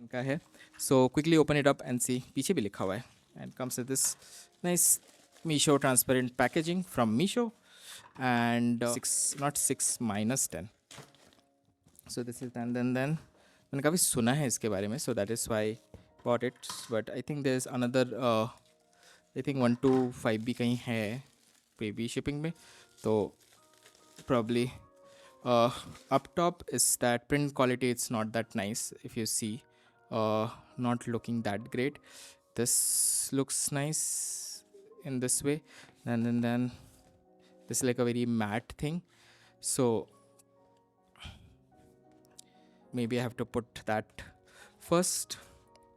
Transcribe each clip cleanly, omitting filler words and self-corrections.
का है. So quickly open it up and see. पीछे भी लिखा हुआ है. And comes with this nice Meesho transparent packaging from Meesho. And 6, not 6, -10. So this is then मैंने काफ़ी सुना है इसके बारे में. So that is why bought it. But I think there's another I think 1 to 5 भी कहीं है baby shipping में. तो probably up top is that print quality. It's not that nice if you see. Not looking that great. This looks nice in this way, and then this is like a very matte thing. So maybe I have to put that first.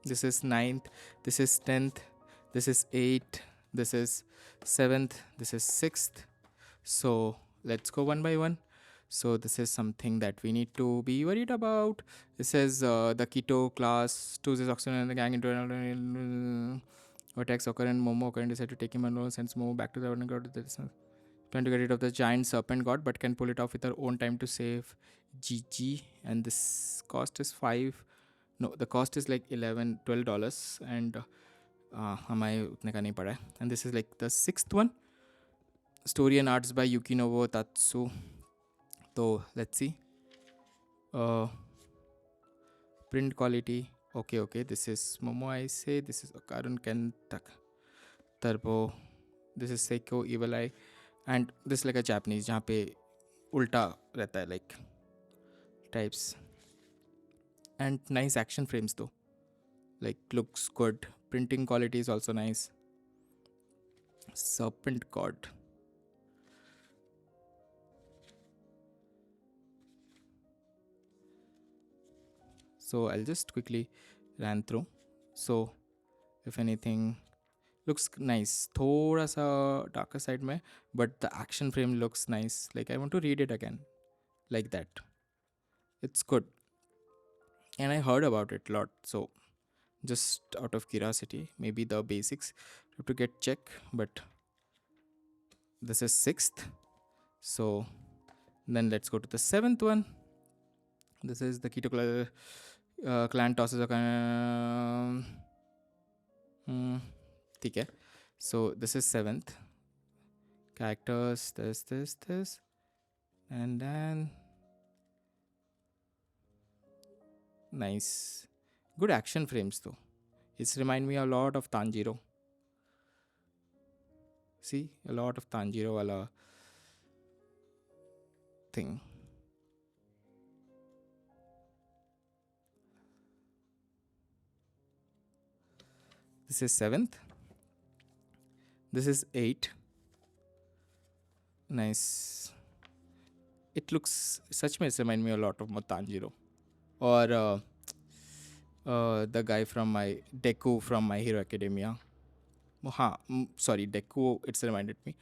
This is 9th, this is 10th, this is 8th, this is 7th, this is 6th. So let's go one by one. So this is something that we need to be worried about. It says the keto class chooses oxygen and the gang into attacks occur and Momo occur and decide to take him alone, sends Momo back to the god. Plan to get rid of the giant serpent god, but can pull it off with her own time to save GG. And this cost is 5. No, the cost is like $11-12, and हमारे उतने का नहीं पड़ा है. And this is like the 6th one. Story and arts by Yukinobu Tatsu. So let's see. Print quality. Okay. This is Momo I say. This is Okarun Kentak Turbo. This is Seiko Evil Eye. And this is like a Japanese जहाँ पे उल्टा रहता है like types. And nice action frames though. Like looks good. Printing quality is also nice. Serpent god. So I'll just quickly ran through. So if anything, looks nice. Thoda sa darker side mein, but the action frame looks nice. Like I want to read it again, like that. It's good, and I heard about it a lot. So just out of curiosity, maybe the basics have to get check. But this is 6th. So then let's go to the 7th one. This is the keto clan tosses a ठीक है. So this is 7th. Characters, this, and then nice, good action frames though. It's remind me a lot of Tanjiro. See, a lot of Tanjiro wala thing. This is 7th. This is 8. Nice. It looks such में remind me a lot of Tanjiro. Or the guy from my Deku from My Hero Academia. Sorry, Deku, it's reminded me.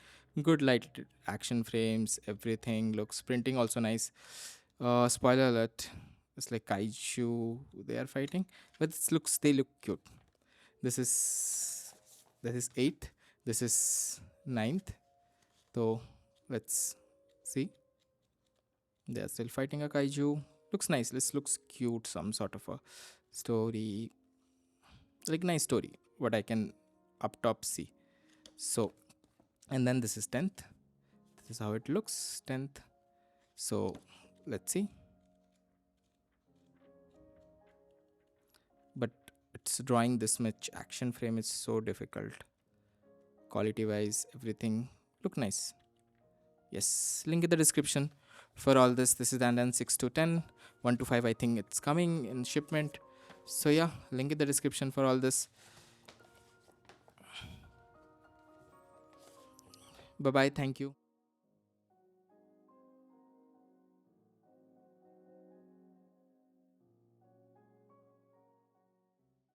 Good light action frames, everything looks, printing also nice. Spoiler alert, it's like kaiju they are fighting, but they look cute. This is 8th, this is 9th. So let's see. They are still fighting a kaiju. Looks nice. This looks cute. Some sort of a story, like nice story. What I can up top see. So, and then this is 10th. This is how it looks. 10th. So let's see. But it's drawing this much action frame is so difficult. Quality wise, everything look nice. Yes, link in the description for all this. This is Dandadan 6 to 10, 1 to 5 I think it's coming in shipment. So yeah, link in the description for all this. Bye bye, thank you.